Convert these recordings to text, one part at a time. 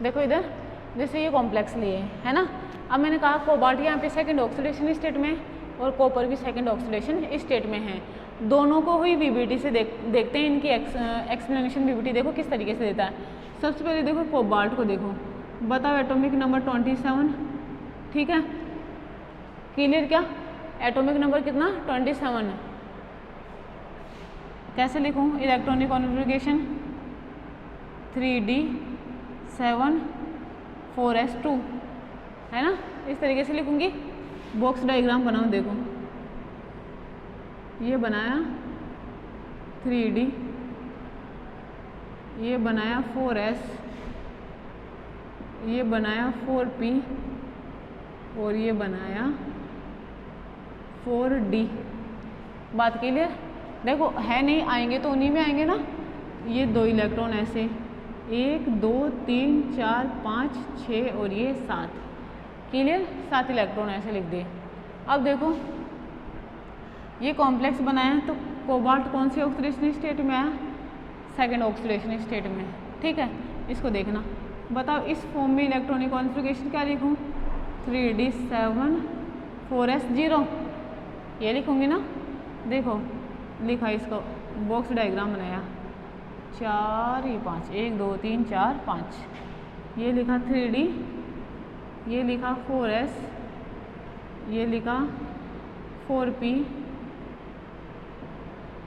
देखो इधर जैसे ये कॉम्प्लेक्स लिए है ना। अब मैंने कहा कोबाल्ट यहाँ पे सेकंड ऑक्सीडेशन स्टेट में और कॉपर भी सेकंड ऑक्सीडेशन स्टेट में है। दोनों को हुई वीबीटी से देखते हैं इनकी एक्सप्लेनेशन। वीबीटी देखो किस तरीके से देता है। सबसे पहले देखो कोबाल्ट को देखो, बताओ एटॉमिक नंबर 27, ठीक है क्लियर। क्या एटॉमिक नंबर कितना 27, कैसे लिखूँ इलेक्ट्रॉनिक कॉन्फ़िगरेशन 3d7 4s2 है ना, इस तरीके से लिखूँगी। बॉक्स डायग्राम बनाओ, देखो ये बनाया 3d, ये बनाया 4s, ये बनाया 4p और ये बनाया 4d। बात क्लियर। देखो है नहीं, आएंगे तो उन्हीं में आएंगे ना। ये 2 इलेक्ट्रॉन ऐसे 1 2 3 4 5 6 और ये 7, क्लियर 7 इलेक्ट्रॉन ऐसे लिख दिए। अब देखो ये कॉम्प्लेक्स बनाया तो कोबाल्ट कौन सी ऑक्सीडेशन स्टेट में आया, सेकंड ऑक्सीडेशन स्टेट में, ठीक है। इसको देखना, बताओ इस फॉर्म में इलेक्ट्रॉनिक कॉन्फ़िगरेशन क्या लिखूँ 3d7 4s0 ये लिखूँगी ना। देखो लिखा इसको, बॉक्स डायग्राम बनाया 4 ये 5 1 2 3 4 5, ये लिखा 3d, ये लिखा 4s, ये लिखा 4p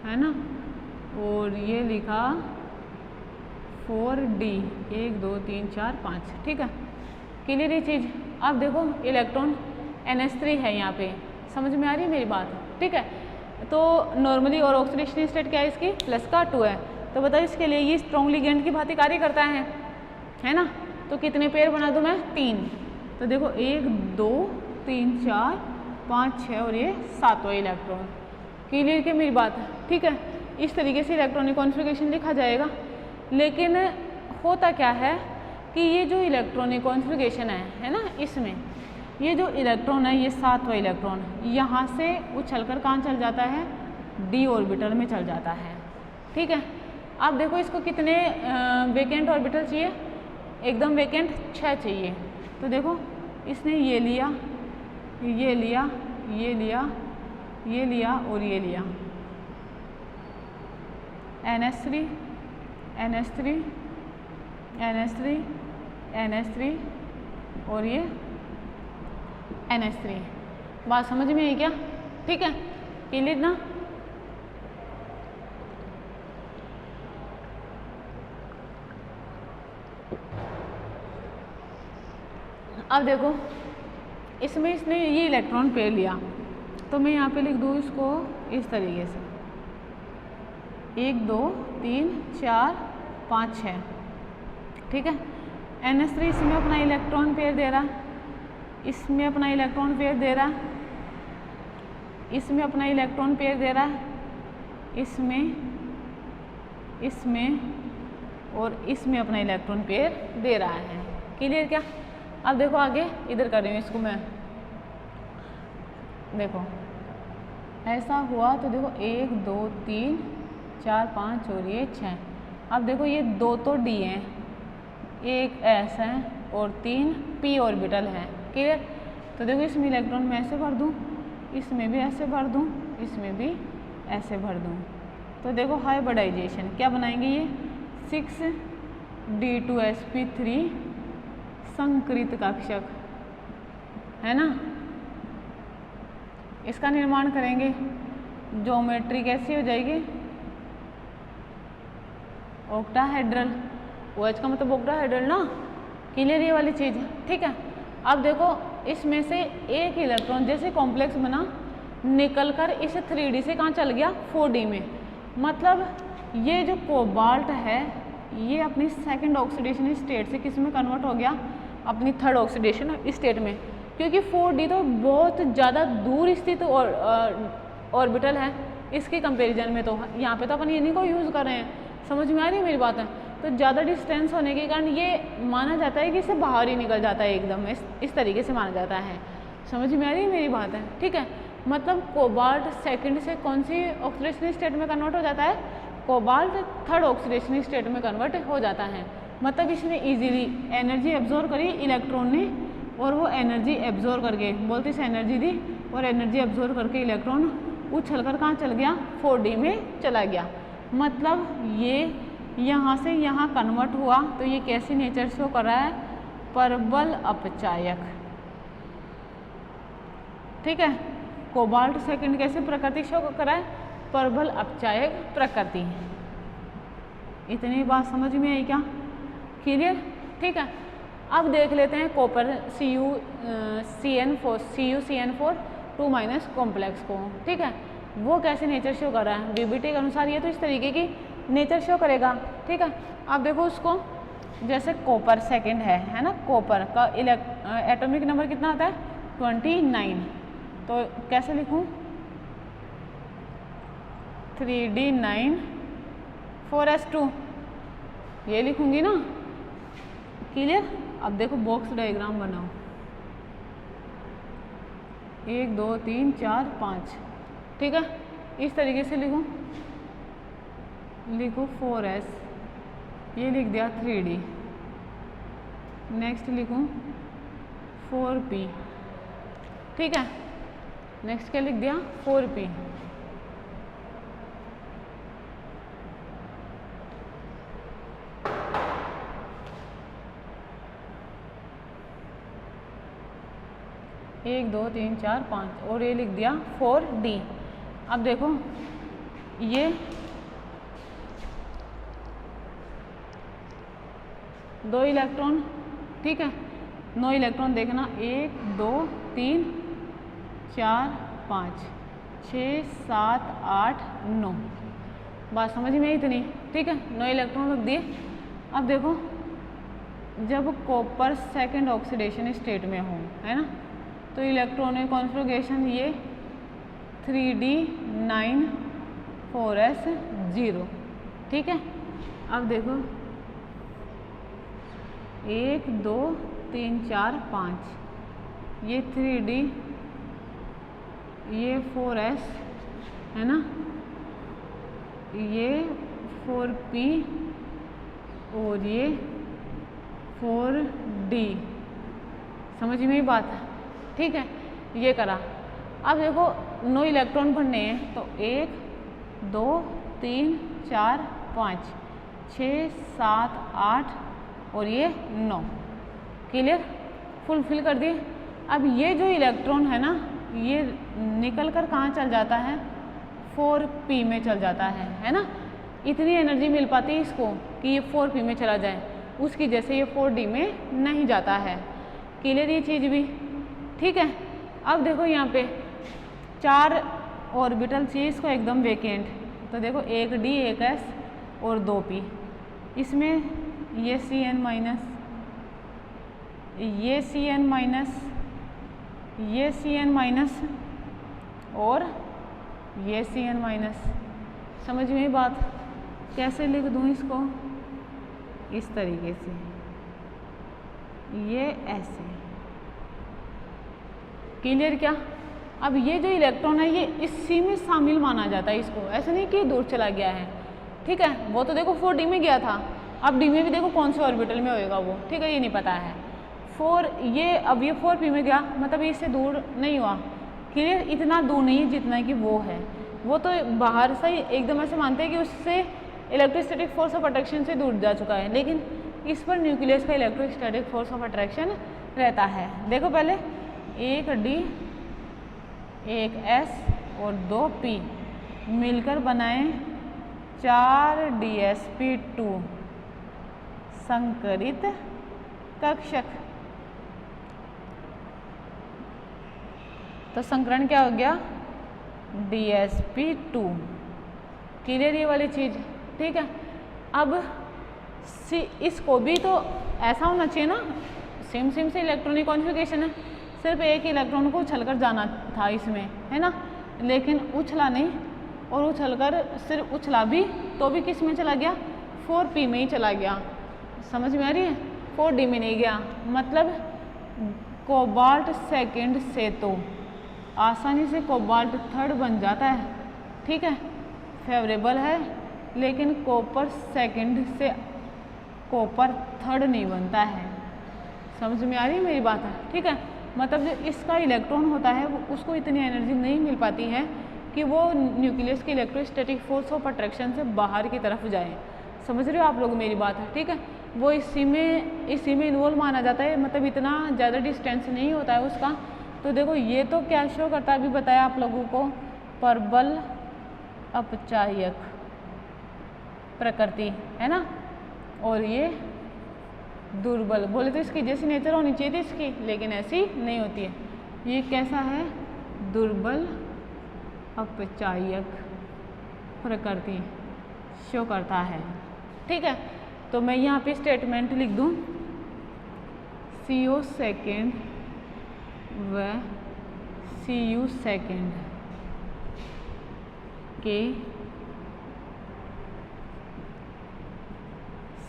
है ना, और ये लिखा 4d 1 2 3 4 5, ठीक है क्लियर ये चीज़। अब देखो इलेक्ट्रॉन NH3 है यहाँ पे, समझ में आ रही है मेरी बात, ठीक है। तो नॉर्मली और ऑक्सीडेशन स्टेट क्या है इसकी प्लस का 2 है। तो बताओ इसके लिए ये स्ट्रॉन्ग लिगेंड की भांति कार्य करता है ना। तो कितने पेयर बना दूँ मैं 3। तो देखो 1 2 3 4 5 6 और ये 7वां इलेक्ट्रॉन, क्लियर की मेरी बात है, ठीक है। इस तरीके से इलेक्ट्रॉनिक कॉन्फ़िगरेशन लिखा जाएगा। लेकिन होता क्या है कि ये जो इलेक्ट्रॉनिक कॉन्फ़िगरेशन है ना, इसमें ये जो इलेक्ट्रॉन है ये 7वां इलेक्ट्रॉन यहाँ से उछलकर कहाँ चल जाता है d ऑर्बिटल में चल जाता है, ठीक है। अब देखो इसको कितने वेकेंट ऑर्बिटल चाहिए, एकदम वेकेंट 6 चाहिए। तो देखो इसने ये लिया, ये लिया, ये लिया, ये लिया और ये लिया, NH3 NH3 NH3 NH3 और ये NH3। बात समझ में आई क्या, ठीक है क्लियर ना। अब देखो इसमें इसने ये इलेक्ट्रॉन पेयर लिया, तो मैं यहाँ पे लिख दूँ इसको इस तरीके से 1 2 3 4 5 6, ठीक है। NH3 इसमें अपना इलेक्ट्रॉन पेयर दे रहा है, इसमें अपना इलेक्ट्रॉन पेयर दे रहा है, इसमें अपना इलेक्ट्रॉन पेयर दे रहा है, इसमें, इसमें और इसमें अपना इलेक्ट्रॉन पेयर दे रहा है, क्लियर क्या। अब देखो आगे इधर कर रही हूँ इसको मैं, देखो ऐसा हुआ तो देखो 1 2 3 4 5 और ये 6। अब देखो ये 2 तो D हैं, एक S है और 3 p ऑर्बिटल है, क्लियर। तो देखो इसमें इलेक्ट्रॉन मैं ऐसे भर दूँ, इसमें भी ऐसे भर दूँ, इसमें भी ऐसे भर दूँ। तो देखो हाइब्रिडाइजेशन क्या बनाएंगे ये 6d2sp3 संकृत कक्षक है ना, इसका निर्माण करेंगे। ज्योमेट्री कैसी हो जाएगी ऑक्टाहेड्रल, OH का मतलब ऑक्टाहेड्रल ना, क्लियर ये वाली चीज़, ठीक है। अब देखो इसमें से एक इलेक्ट्रॉन जैसे कॉम्प्लेक्स बना निकलकर इस 3d से कहाँ चल गया 4d में, मतलब ये जो कोबाल्ट है ये अपनी सेकंड ऑक्सीडेशन स्टेट से किस में कन्वर्ट हो गया अपनी थर्ड ऑक्सीडेशन स्टेट में, क्योंकि 4d तो बहुत ज़्यादा दूर स्थित ऑर्बिटल है इसके कंपैरिजन में। तो यहाँ पे तो अपन इन्हीं को यूज़ कर रहे हैं, समझ में आ रही है मेरी बात है। तो ज़्यादा डिस्टेंस होने के कारण ये माना जाता है कि इससे बाहर ही निकल जाता है एकदम, इस तरीके से माना जाता है, समझ में आ रही है मेरी बात है, ठीक है। मतलब कोबाल्ट सेकंड से कौन सी ऑक्सीडेशन स्टेट में कन्वर्ट हो जाता है, कोबाल्ट थर्ड ऑक्सीडेशन स्टेट में कन्वर्ट हो जाता है। मतलब इसने इजीली एनर्जी एब्जॉर्व करी इलेक्ट्रॉन ने, और वो एनर्जी एब्जॉर्व करके बोलते इस एनर्जी दी, और एनर्जी एब्जॉर्व करके इलेक्ट्रॉन उछल कर कहाँ चल गया, 4D में चला गया। मतलब ये यहाँ से यहाँ कन्वर्ट हुआ, तो ये कैसी नेचर शो कर रहा है, परबल अपचायक। ठीक है, कोबाल्ट सेकंड कैसे प्रकृति शो कर रहा है, परबल अपचायक प्रकृति। इतनी बात समझ में आई क्या, क्लियर? ठीक है, अब देख लेते हैं कॉपर CuCN4 2- कॉम्प्लेक्स को। ठीक है, वो कैसे नेचर शो कर रहा है, बीबीटी के अनुसार ये तो इस तरीके की नेचर शो करेगा। ठीक है, अब देखो उसको, जैसे कॉपर सेकंड है ना, कॉपर का एटॉमिक नंबर कितना आता है 29, तो कैसे लिखूं 3D9 4s2 ये लिखूंगी ना, क्लियर? अब देखो बॉक्स डायग्राम बनाओ, 1 2 3 4 5। ठीक है, इस तरीके से लिखो 4s, ये लिख दिया 3D, नेक्स्ट लिखूं 4p। ठीक है, नेक्स्ट क्या लिख दिया 4p। एक 2 3 4 5 और ये लिख दिया 4D। अब देखो ये दो इलेक्ट्रॉन, ठीक है, 9 इलेक्ट्रॉन देखना, 1 2 3 4 5 6 7 8 9। बात समझ में आई इतनी? ठीक है, 9 इलेक्ट्रॉन रख दिए। अब देखो जब कॉपर सेकंड ऑक्सीडेशन स्टेट में हो, है ना, तो इलेक्ट्रॉनिक कॉन्फ़िगरेशन ये 3D9 4s0। ठीक है, अब देखो 1 2 3 4 5 ये 3D, ये 4s है ना, ये 4p और ये 4D। समझ में ही बात है? ठीक है, ये करा। अब देखो 9 इलेक्ट्रॉन भरने हैं, तो 1 2 3 4 5 6 7 8 और ये 9। क्लियर? फुलफिल कर दिए। अब ये जो इलेक्ट्रॉन है ना, ये निकल कर कहाँ चल जाता है, 4p में चल जाता है ना। इतनी एनर्जी मिल पाती है इसको कि ये 4p में चला जाए, उसकी जैसे ये 4d में नहीं जाता है। क्लियर ये चीज़ भी? ठीक है, अब देखो यहाँ पे 4 ऑर्बिटल चाहिए इसको एकदम वेकेंट, तो देखो 1d 1s और 2p, इसमें ये Cn माइनस, ये Cn माइनस, ये Cn माइनस और ये Cn माइनस। समझ में बात? कैसे लिख दूँ इसको, इस तरीके से, ये ऐसे। क्लियर क्या? अब ये जो इलेक्ट्रॉन है ये इसी में शामिल माना जाता है इसको, ऐसा नहीं कि दूर चला गया है। ठीक है, वो तो देखो 4d में गया था, अब d में भी देखो कौन से ऑर्बिटल में होएगा वो, ठीक है, ये नहीं पता है। अब ये 4p में गया, मतलब इससे दूर नहीं हुआ। क्लियर? इतना दूर नहीं है जितना कि वो है। वो तो बाहर से ही एकदम ऐसे मानते हैं कि उससे इलेक्ट्रोस्टैटिक फोर्स ऑफ अट्रैक्शन से दूर जा चुका है, लेकिन इस पर न्यूक्लियस का इलेक्ट्रोस्टैटिक फोर्स ऑफ अट्रैक्शन रहता है। देखो पहले 1d 1s और 2p मिलकर बनाए 4dsp2 संकरित कक्षक। तो संकरण क्या हो गया, dsp2। क्लियर ये वाली चीज? ठीक है, अब इसको भी तो ऐसा होना चाहिए ना, सेम से इलेक्ट्रॉनिक कॉन्फ़िगरेशन है, सिर्फ एक इलेक्ट्रॉन को उछलकर जाना था इसमें, है ना, लेकिन उछला नहीं, और उछलकर सिर्फ उछला भी तो भी किस में चला गया, 4p में ही चला गया। समझ में आ रही है? 4d में नहीं गया। मतलब कोबाल्ट सेकंड से तो आसानी से कोबाल्ट थर्ड बन जाता है, ठीक है, फेवरेबल है, लेकिन कॉपर सेकंड से कॉपर थर्ड नहीं बनता है। समझ में आ रही है मेरी बात है, ठीक है। मतलब जो इसका इलेक्ट्रॉन होता है वो उसको इतनी एनर्जी नहीं मिल पाती है कि वो न्यूक्लियस के इलेक्ट्रोस्टैटिक फोर्स ऑफ अट्रैक्शन से बाहर की तरफ जाए। समझ रहे हो आप लोग मेरी बात है, ठीक है। वो इसी में इन्वॉल्व माना जाता है, मतलब इतना ज़्यादा डिस्टेंस नहीं होता है उसका। तो देखो ये तो क्या शो करता है, अभी बताया आप लोगों को, प्रबल अपचायक प्रकृति है ना, और ये दुर्बल। बोले तो इसकी जैसी नेचर होनी चाहिए थी इसकी, लेकिन ऐसी नहीं होती है। ये कैसा है, दुर्बल अपचायक प्रकृति शो करता है, ठीक है। तो मैं यहाँ पे स्टेटमेंट लिख दूँ, CO सेकेंड व CU सेकेंड के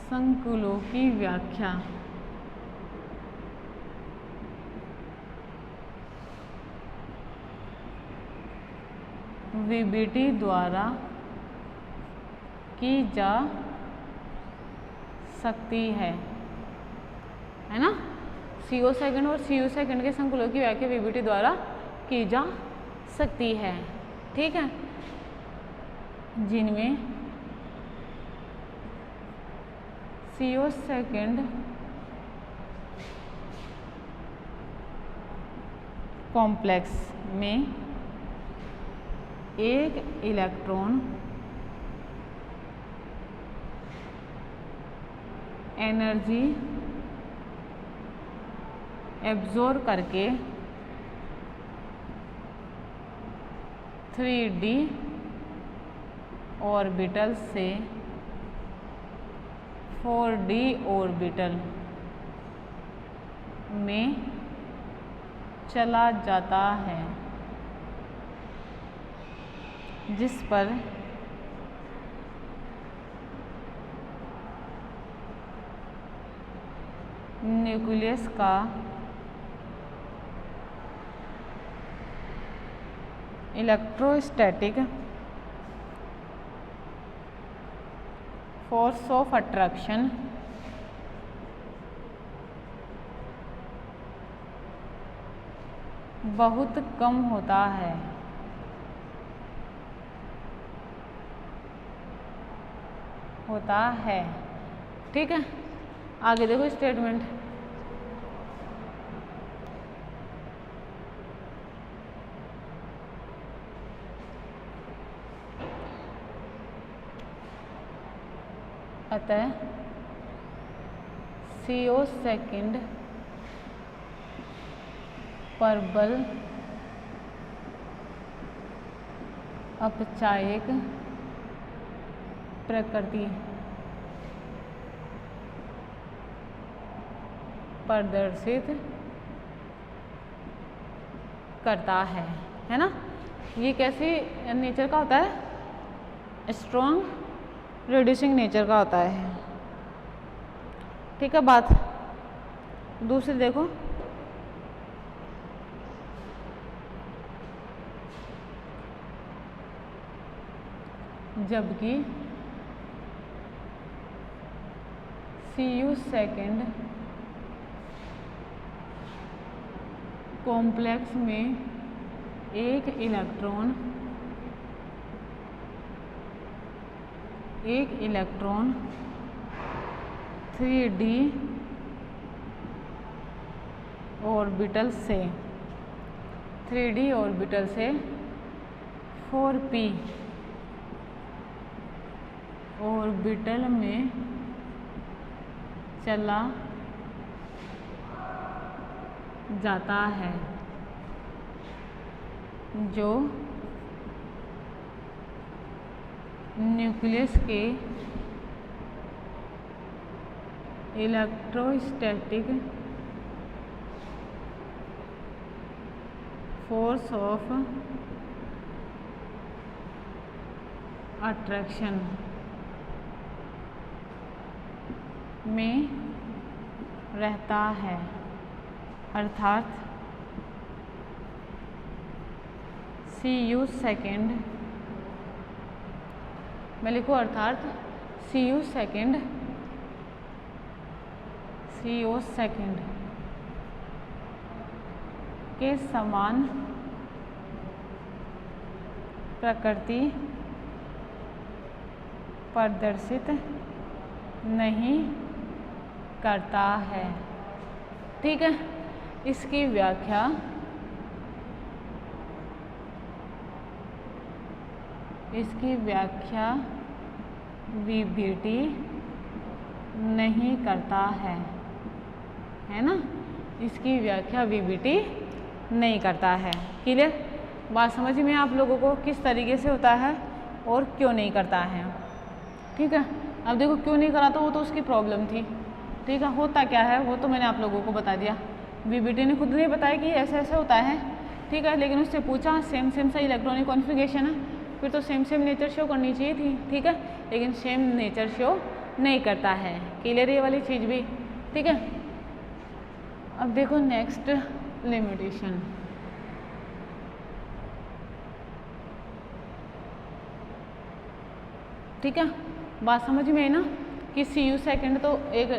संकुलों की व्याख्या VBT द्वारा की जा सकती है ना। CO सेकेंड और CU सेकेंड के संकुलों की व्याख्या VBT द्वारा की जा सकती है, ठीक है, जिनमें CO सेकेंड कॉम्प्लेक्स में एक इलेक्ट्रॉन एनर्जी एब्जॉर्ब करके 3D ऑर्बिटल से 4D ऑर्बिटल में चला जाता है, जिस पर न्यूक्लियस का इलेक्ट्रोस्टैटिक फोर्स ऑफ अट्रैक्शन बहुत कम होता है, ठीक है। आगे देखो स्टेटमेंट, अतः CO सेकेंड प्रबल अपचायक प्रकृति प्रदर्शित करता है ना। ये कैसी नेचर का होता है, स्ट्रॉन्ग रिड्यूसिंग नेचर का होता है, ठीक है। बात दूसरी देखो, जबकि CU सेकेंड कॉम्प्लेक्स में एक इलेक्ट्रॉन 3D ऑर्बिटल से 4p ऑर्बिटल में चला जाता है, जो न्यूक्लियस के इलेक्ट्रोस्टैटिक फोर्स ऑफ अट्रैक्शन में रहता है, अर्थात CU सेकेंड, मैं लिखूँ अर्थात CU सेकेंड CO सेकंड के समान प्रकृति प्रदर्शित नहीं करता है। ठीक है, इसकी व्याख्या VBT नहीं करता है ना, इसकी व्याख्या VBT नहीं करता है। क्लियर, बात समझ में आप लोगों को किस तरीके से होता है और क्यों नहीं करता है। ठीक है, अब देखो क्यों नहीं करा, तो वो तो उसकी प्रॉब्लम थी। ठीक है, होता क्या है वो तो मैंने आप लोगों को बता दिया। VBT ने खुद नहीं बताया कि ऐसा ऐसा होता है। ठीक है, लेकिन उससे पूछा सेम सा इलेक्ट्रॉनिक कॉन्फ़िगरेशन है, फिर तो सेम नेचर शो करनी चाहिए थी। ठीक है, लेकिन सेम नेचर शो नहीं करता है। क्लियर ये वाली चीज़ भी। ठीक है, अब देखो नेक्स्ट लिमिटेशन। ठीक है, बात समझ में आई ना कि CO सेकंड तो एक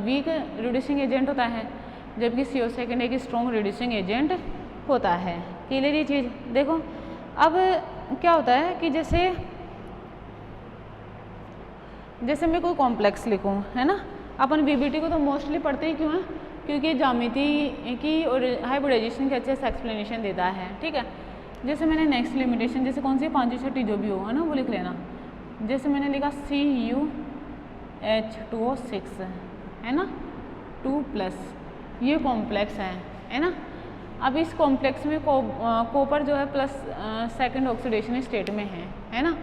वीक रिड्यूसिंग एजेंट होता है, जबकि CO सेकंड एक स्ट्रॉन्ग रिड्यूसिंग एजेंट होता है। क्लियर ये चीज़। देखो अब क्या होता है कि जैसे मैं कोई कॉम्प्लेक्स लिखूं, है ना, अपन VBT को तो मोस्टली पढ़ते ही क्यों हैं, क्योंकि ज्यामिति की और हाइब्रिडाइजेशन के अच्छे से एक्सप्लेनेशन देता है। ठीक है, जैसे मैंने नेक्स्ट लिमिटेशन जैसे कौन सी 5 6 जो भी हो, है ना, वो लिख लेना। जैसे मैंने लिखा CuH2O6 है ना 2+, ये कॉम्प्लेक्स है ना। अब इस कॉम्प्लेक्स में कॉपर जो है प्लस सेकंड ऑक्सीडेशन स्टेट में है ना।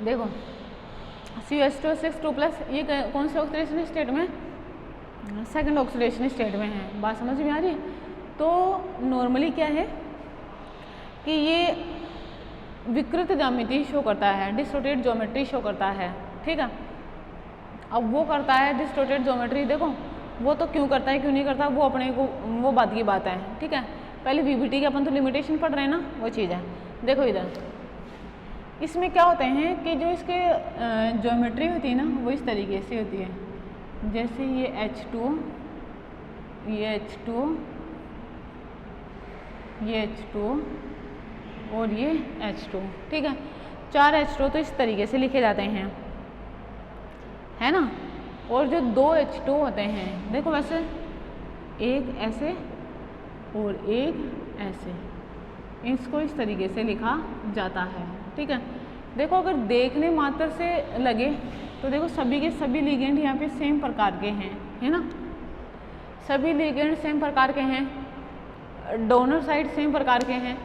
देखो CuH2O6 2+, ये कौन से ऑक्सीडेशन स्टेट में, सेकंड ऑक्सीडेशन स्टेट में है। बात समझ में आ रही है। तो नॉर्मली क्या है कि ये विकृत ज्यामिति शो करता है, डिस्टोर्टेड ज्योमेट्री शो करता है। ठीक है, अब वो करता है डिस्टोर्टेड ज्योमेट्री। देखो वो तो क्यों करता है क्यों नहीं करता, वो अपने को वो बात की बात है। ठीक है, पहले VBT के अपन तो लिमिटेशन पढ़ रहे हैं ना, वो चीज़ है। देखो इधर इसमें क्या होते हैं कि जो इसके ज्योमेट्री होती है ना, वो इस तरीके से होती है। जैसे ये H2, ये H2, ये H2 और ये H2। ठीक है, 4 H2 तो इस तरीके से लिखे जाते हैं, है ना। और जो 2 H2 होते हैं, देखो वैसे एक ऐसे और एक ऐसे, इसको इस तरीके से लिखा जाता है। ठीक है, देखो अगर देखने मात्र से लगे तो देखो सभी के सभी लिगेंड यहाँ पे सेम प्रकार के हैं, है ना। सभी लिगेंड सेम प्रकार के हैं, डोनर साइड सेम प्रकार के हैं।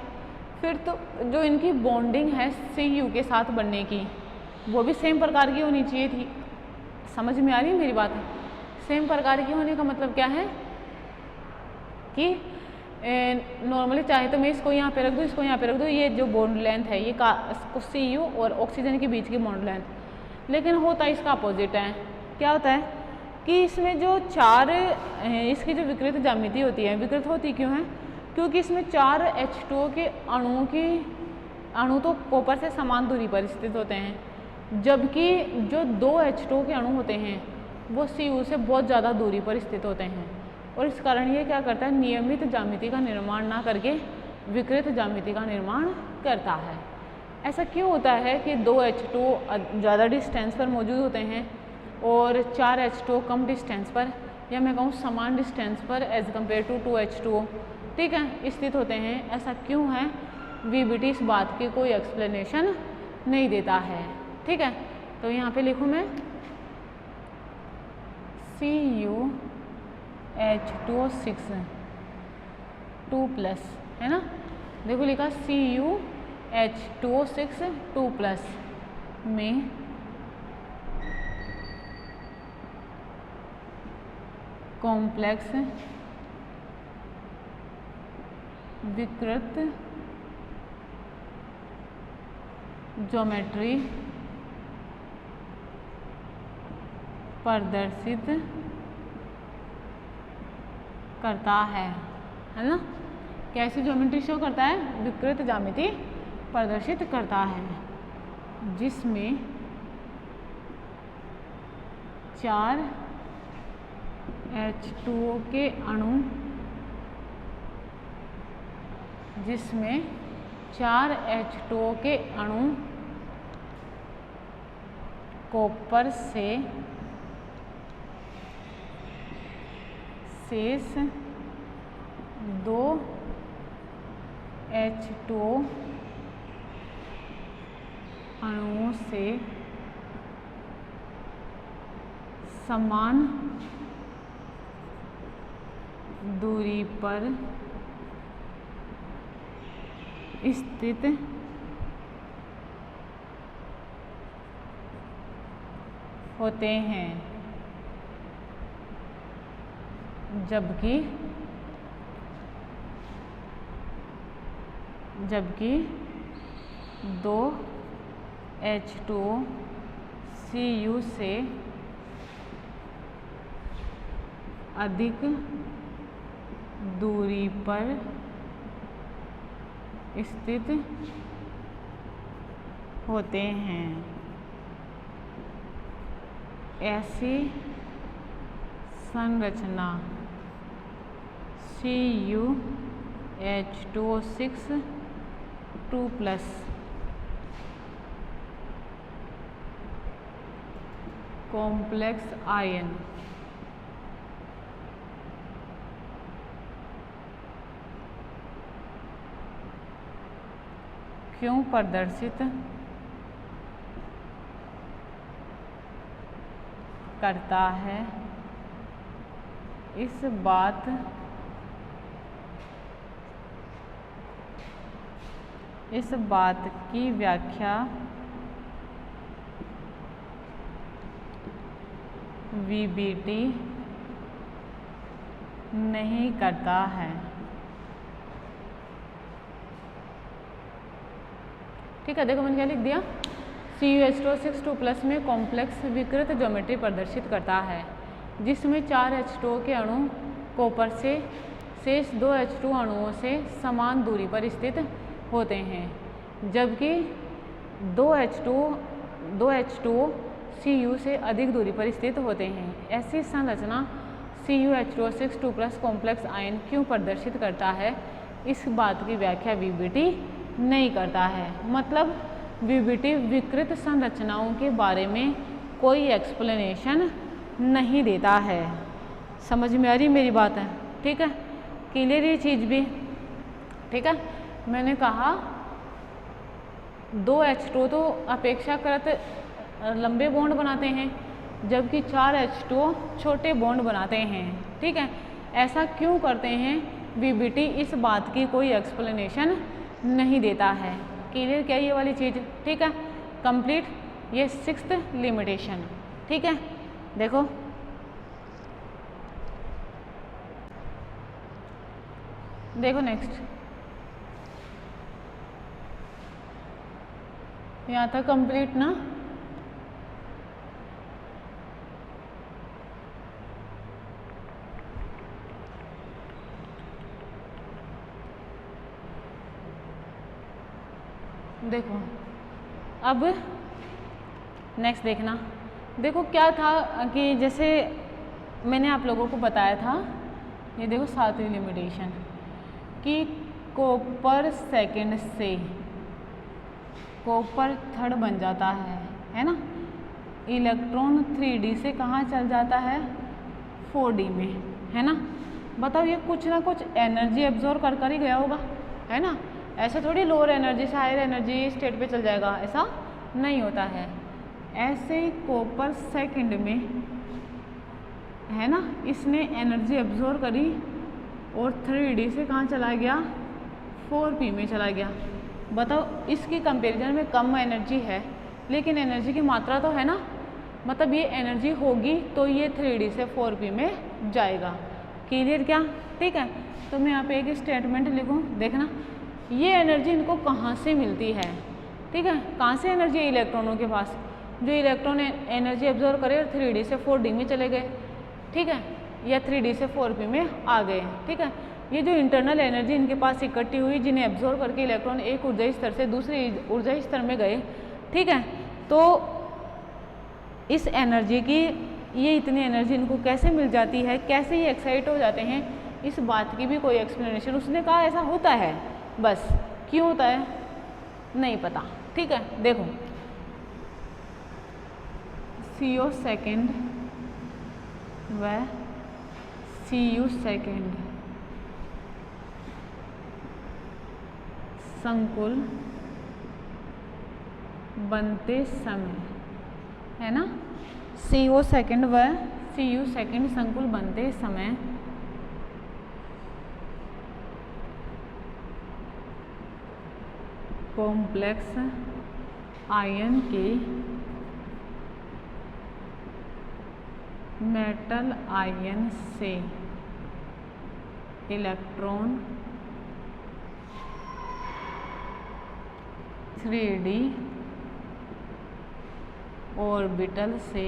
फिर तो जो इनकी बॉन्डिंग है Cu के साथ बनने की, वो भी सेम प्रकार की होनी चाहिए थी। समझ में आ रही है मेरी बात है। सेम प्रकार की होने का मतलब क्या है कि नॉर्मली चाहे तो मैं इसको यहाँ पे रख दूँ, इसको यहाँ पे रख दूँ, ये जो बॉन्ड लेंथ है ये Cu और ऑक्सीजन के बीच की बॉन्ड लेंथ, लेकिन होता इसका अपोजिट है। क्या होता है कि इसमें जो 4 इसकी जो विकृत ज्यामिति होती है, विकृत होती क्यों है, क्योंकि इसमें 4 H2O के अणु तो कॉपर से समान दूरी पर स्थित होते हैं, जबकि जो 2 H2O के अणु होते हैं वो Cu से बहुत ज़्यादा दूरी पर स्थित होते हैं। और इस कारण ये क्या करता है, नियमित ज्यामिति का निर्माण ना करके विकृत ज्यामिति का निर्माण करता है। ऐसा क्यों होता है कि 2 H2O ज़्यादा डिस्टेंस पर मौजूद होते हैं और 4 H2O कम डिस्टेंस पर, या मैं कहूँ समान डिस्टेंस पर एज कम्पेयर टू 2 H2O, ठीक है, स्थित होते हैं। ऐसा क्यों है, VBT इस बात की कोई एक्सप्लेनेशन नहीं देता है। ठीक है, तो यहाँ पे लिखूँ मैं CuH2O6 2+, है ना। देखो लिखा CuH2O6 2+ में कॉम्प्लेक्स विकृत ज्योमेट्री प्रदर्शित करता है ना। कैसी ज्योमेट्री शो करता है? विकृत ज्यामिति प्रदर्शित करता है, जिसमें 4 H2O के अणु कॉपर से शेष 2 H2O अणुओं से समान दूरी पर स्थित होते हैं, जबकि 2 H2O Cu से अधिक दूरी पर स्थित होते हैं। ऐसी संरचना CuH2O6 2+ कॉम्प्लेक्स आयन क्यों प्रदर्शित करता है? इस बात की व्याख्या VBT नहीं करता है। ठीक है, देखो मैंने क्या लिख दिया, CuH2O6 2+ में कॉम्प्लेक्स विकृत ज्योमेट्री प्रदर्शित करता है, जिसमें 4 H2O के अणु कॉपर से शेष 2 H2O अणुओं से समान दूरी पर स्थित होते हैं, जबकि 2 H2O Cu से अधिक दूरी पर स्थित होते हैं। ऐसी संरचना CuH2O6 2+ कॉम्प्लेक्स आयन क्यों प्रदर्शित करता है? इस बात की व्याख्या VBT नहीं करता है। मतलब VBT विकृत संरचनाओं के बारे में कोई एक्सप्लेनेशन नहीं देता है। समझ में आ रही मेरी बात है? ठीक है, क्लियर ये चीज़ भी? ठीक है, मैंने कहा 2 H2O तो अपेक्षाकृत लंबे बॉन्ड बनाते हैं, जबकि 4 H2O छोटे बॉन्ड बनाते हैं। ठीक है, ऐसा क्यों करते हैं? VBT इस बात की कोई एक्सप्लेनेशन नहीं देता है। क्लियर क्या ये वाली चीज़? ठीक है, कंप्लीट ये 6th लिमिटेशन। ठीक है, देखो नेक्स्ट, यहाँ तक कंप्लीट ना? देखो अब नेक्स्ट देखना। देखो क्या था कि जैसे मैंने आप लोगों को बताया था, ये देखो 7वीं लिमिटेशन कि कॉपर सेकंड से कॉपर थर्ड बन जाता है ना। इलेक्ट्रॉन 3D से कहाँ चल जाता है? 4D में, है ना। बताओ ये कुछ ना कुछ एनर्जी एब्जॉर्ब कर ही गया होगा, है ना। ऐसे थोड़ी लोअर एनर्जी से हायर एनर्जी स्टेट पे चल जाएगा, ऐसा नहीं होता है। ऐसे कॉपर सेकंड में, है ना, इसने एनर्जी एब्जॉर्ब करी और 3D से कहाँ चला गया? 4P में चला गया। बताओ इसकी कंपैरिजन में कम एनर्जी है, लेकिन एनर्जी की मात्रा तो है ना, मतलब ये एनर्जी होगी तो ये 3D से 4P में जाएगा। क्लियर क्या? ठीक है, तो मैं यहाँ पे एक स्टेटमेंट लिखूँ, देखना ये एनर्जी इनको कहाँ से मिलती है। ठीक है, कहाँ से एनर्जी है इलेक्ट्रॉनों के पास? जो इलेक्ट्रॉन एनर्जी एब्जॉर्ब करे और 3D से 4D में चले गए, ठीक है, या 3D से 4P में आ गए। ठीक है, ये जो इंटरनल एनर्जी इनके पास इकट्ठी हुई, जिन्हें एब्जॉर्व करके इलेक्ट्रॉन एक ऊर्जा स्तर से दूसरे ऊर्जा स्तर में गए, ठीक है, तो इस एनर्जी की, ये इतनी एनर्जी इनको कैसे मिल जाती है, कैसे ये एक्साइट हो जाते हैं, इस बात की भी कोई एक्सप्लेनेशन, उसने कहा ऐसा होता है, बस क्यों होता है नहीं पता, ठीक है। देखो CO सेकेंड व CU सेकेंड संकुल बनते समय, है ना, CO सेकेंड व CU सेकेंड संकुल बनते समय कॉम्प्लेक्स आयन के मेटल आयन से इलेक्ट्रॉन 3D ऑर्बिटल से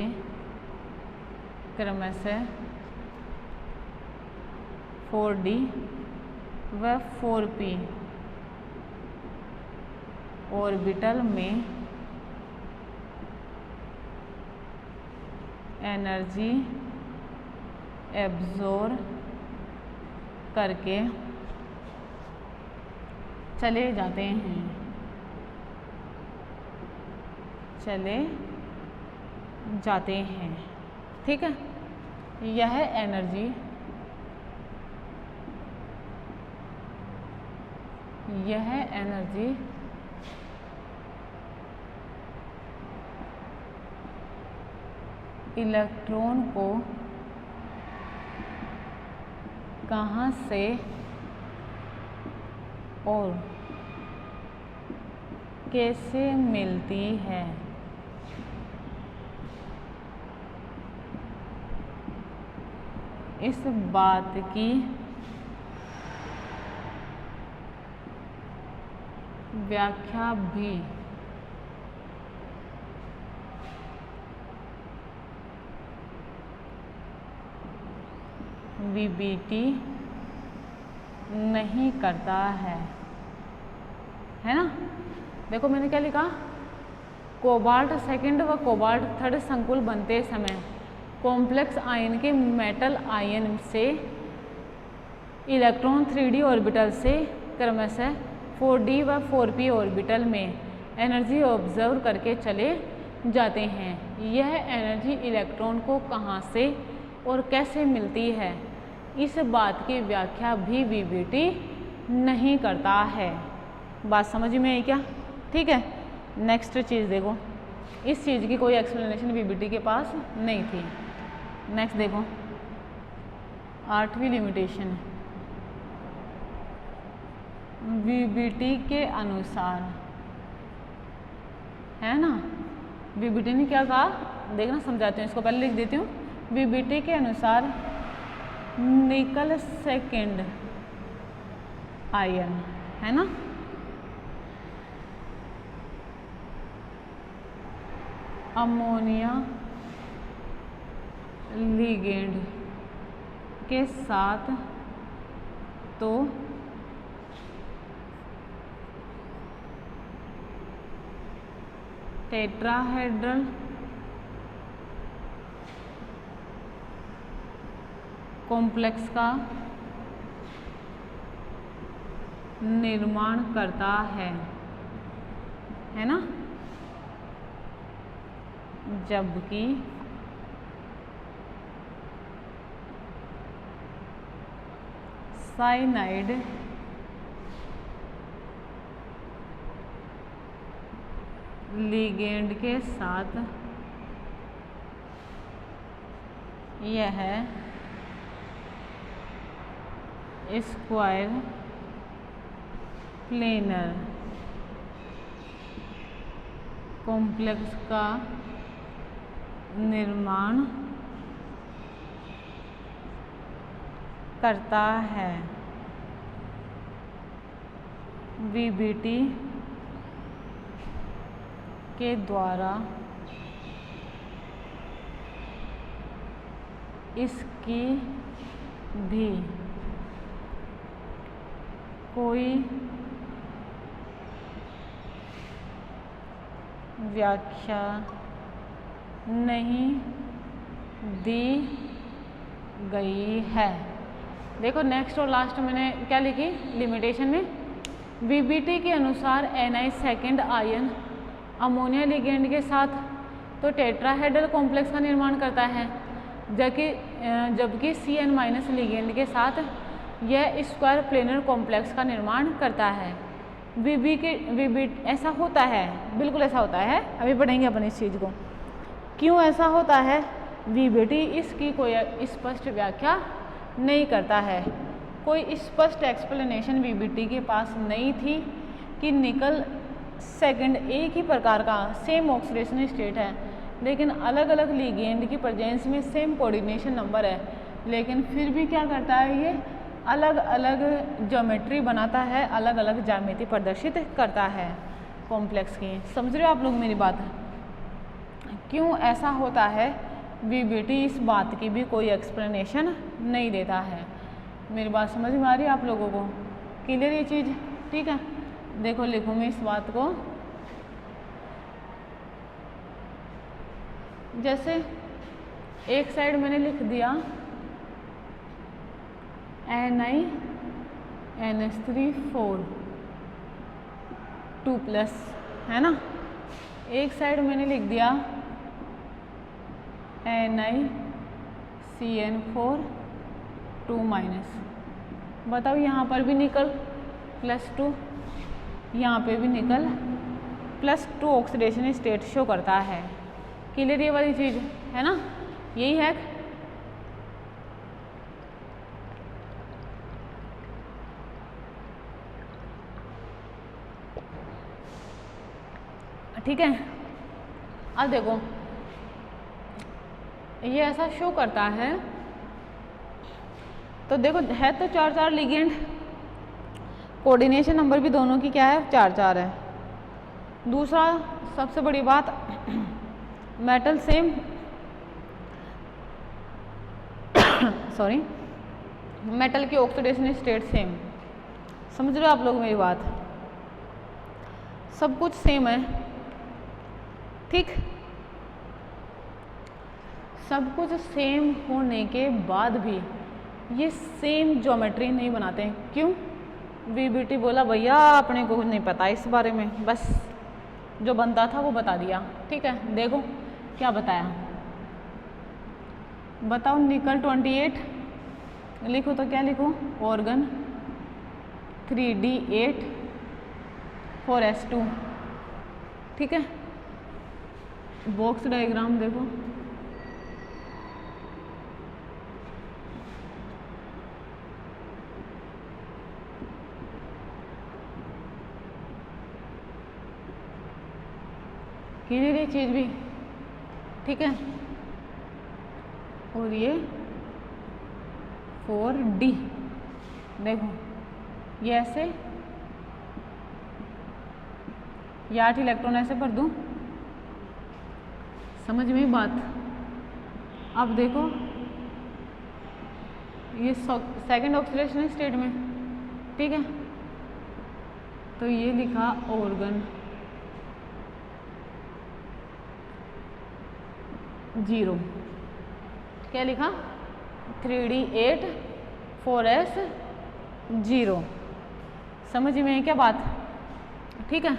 क्रमशः 4D व 4P ऑर्बिटल में एनर्जी एब्जॉर्ब करके चले जाते हैं, चले जाते हैं, ठीक है। यह एनर्जी इलेक्ट्रॉन को कहाँ से और कैसे मिलती है, इस बात की व्याख्या भी VBT नहीं करता है ना। देखो मैंने क्या लिखा, कोबाल्ट सेकंड व कोबाल्ट थर्ड संकुल बनते समय कॉम्प्लेक्स आयन के मेटल आयन से इलेक्ट्रॉन 3D ऑर्बिटल से क्रमशः 4D व 4P ऑर्बिटल में एनर्जी ऑब्जर्व करके चले जाते हैं। यह एनर्जी इलेक्ट्रॉन को कहाँ से और कैसे मिलती है, इस बात की व्याख्या भी VBT नहीं करता है। बात समझ में आई क्या, ठीक है। नेक्स्ट चीज़ देखो, इस चीज़ की कोई एक्सप्लेनेशन VBT के पास नहीं थी। नेक्स्ट देखो 8वीं लिमिटेशन, VBT के अनुसार, है ना, VBT ने क्या कहा, देखना समझाती हूँ, इसको पहले लिख देती हूँ। VBT के अनुसार निकल सेकेंड आयन, है ना, अमोनिया लिगेंड के साथ तो टेट्राहेड्रल कॉम्प्लेक्स का निर्माण करता है ना, जबकि साइनाइड लिगेंड के साथ यह स्क्वायर प्लेनर कॉम्प्लेक्स का निर्माण करता है। VBT के द्वारा इसकी भी कोई व्याख्या नहीं दी गई है। देखो नेक्स्ट और लास्ट मैंने क्या लिखी लिमिटेशन में, वीबीटी के अनुसार Ni second ion ammonia ligand के साथ तो टेट्राहेड्रल कॉम्प्लेक्स का निर्माण करता है, जबकि Cn- लिगेंड के साथ यह स्क्वायर प्लेनर कॉम्प्लेक्स का निर्माण करता है। वीबी ऐसा होता है, बिल्कुल ऐसा होता है, अभी पढ़ेंगे अपन इस चीज़ को क्यों ऐसा होता है। वीबीटी इसकी कोई स्पष्ट व्याख्या नहीं करता है, कोई स्पष्ट एक्सप्लेनेशन वीबीटी के पास नहीं थी कि निकल सेकंड एक ही प्रकार का सेम ऑक्सीडेशन स्टेट है, लेकिन अलग अलग लिगेंड की प्रेजेंस में सेम कोऑर्डिनेशन नंबर है, लेकिन फिर भी क्या करता है ये अलग अलग ज्योमेट्री बनाता है, अलग अलग ज्यामिति प्रदर्शित करता है कॉम्प्लेक्स की। समझ रहे हो आप लोग मेरी बात? क्यों ऐसा होता है वीबीटी इस बात की भी कोई एक्सप्लेनेशन नहीं देता है। मेरी बात समझ में आ रही है आप लोगों को? क्लियर ये चीज़? ठीक है, देखो लिखूँ मैं इस बात को, जैसे एक साइड मैंने लिख दिया NiNH3 2+ है ना, एक साइड मैंने लिख दिया NiCN4 2-। बताओ यहाँ पर भी निकल +2, यहाँ पे भी निकल +2 ऑक्सीडेशन स्टेट शो करता है। क्लियर ये वाली चीज़ है ना, यही है। ठीक है, अब देखो ये ऐसा शो करता है, तो देखो है तो 4-4 लिगेंड, कोऑर्डिनेशन नंबर भी दोनों की क्या है 4-4 है। दूसरा सबसे बड़ी बात, मेटल सेम सॉरी मेटल की ऑक्सीडेशन स्टेट सेम। समझ रहे हो आप लोग मेरी बात? सब कुछ सेम है, ठीक, सब कुछ सेम होने के बाद भी ये सेम ज्योमेट्री नहीं बनाते हैं। क्यों? वीबीटी बोला भैया अपने को नहीं पता इस बारे में, बस जो बनता था वो बता दिया। ठीक है, देखो क्या बताया, बताओ निकल 28 लिखो तो क्या लिखो, ऑर्गन 3D8 4s2। ठीक है, बॉक्स डायग्राम देखो, क्लियर ये चीज भी? ठीक है, और ये 4D देखो, ये ऐसे, ये 8 इलेक्ट्रॉन ऐसे भर दूं, समझ में बात? अब देखो ये सेकंड ऑक्सीडेशन स्टेट में, ठीक है, तो ये लिखा ऑर्गन 0, क्या लिखा 3D8 4s0। समझ में है क्या बात? ठीक है,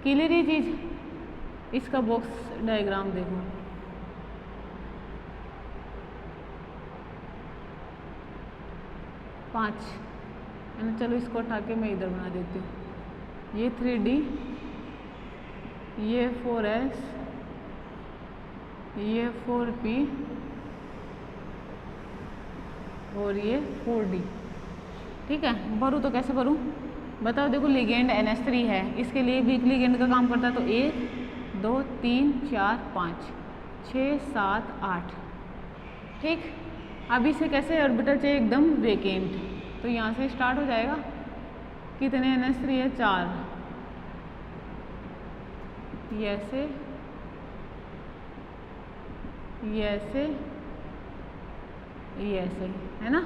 क्लियर ये चीज? इसका बॉक्स डायग्राम देखो, पाँच है ना, चलो इसको उठा के मैं इधर बना देती हूँ। ये 3D, ये 4s, ये 4p और ये 4D। ठीक है, भरूँ तो कैसे भरूँ बताओ? देखो लिगेंड NH3 है, इसके लिए वीक लिगेंड का काम करता है, तो 1 2 3 4 5 6 7 8। ठीक, अब इसे कैसे ऑर्बिटल चाहिए एकदम वेकेंट, तो यहाँ से स्टार्ट हो जाएगा। कितने NH3 है? 4, ये ऐसे, ये ऐसे, ये ऐसे, है ना।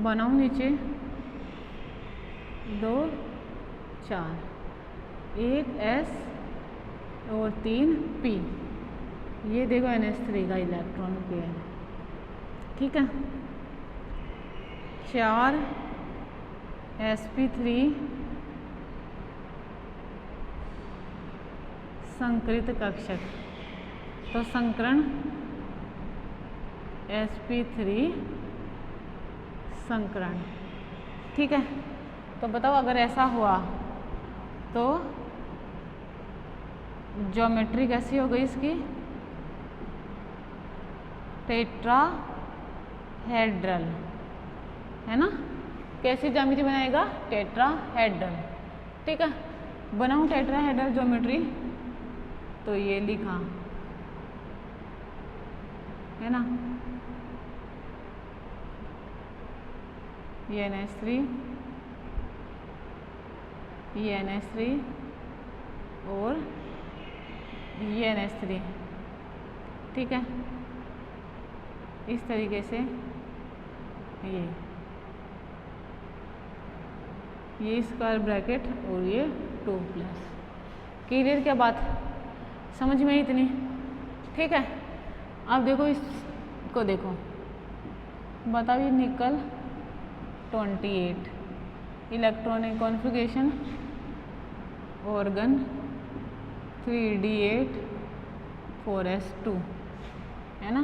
बनाओ नीचे 2 4, 1 S और 3 P। ये देखो NH3 का इलेक्ट्रॉन पेयर, ठीक है। 4 sp3 संकरित कक्षक, तो संकरण sp3 संकरण, ठीक है। तो बताओ अगर ऐसा हुआ तो ज्योमेट्री कैसी हो गई इसकी, टेट्राहेड्रल, है ना। कैसी ज्यामिति बनाएगा, टेट्राहेड्रल, ठीक है। बनाऊं टेट्राहेड्रल ज्योमेट्री, तो ये लिखा है ना, ये NH3, ये NH3 और ये NH3, ठीक है। इस तरीके से ये स्क्वायर ब्रैकेट और ये 2 प्लस। क्लियर क्या बात, समझ में इतनी, ठीक है। अब देखो इसको, देखो बताओ ये निकल 28, electronic configuration organ 3d8 4s2, है ना।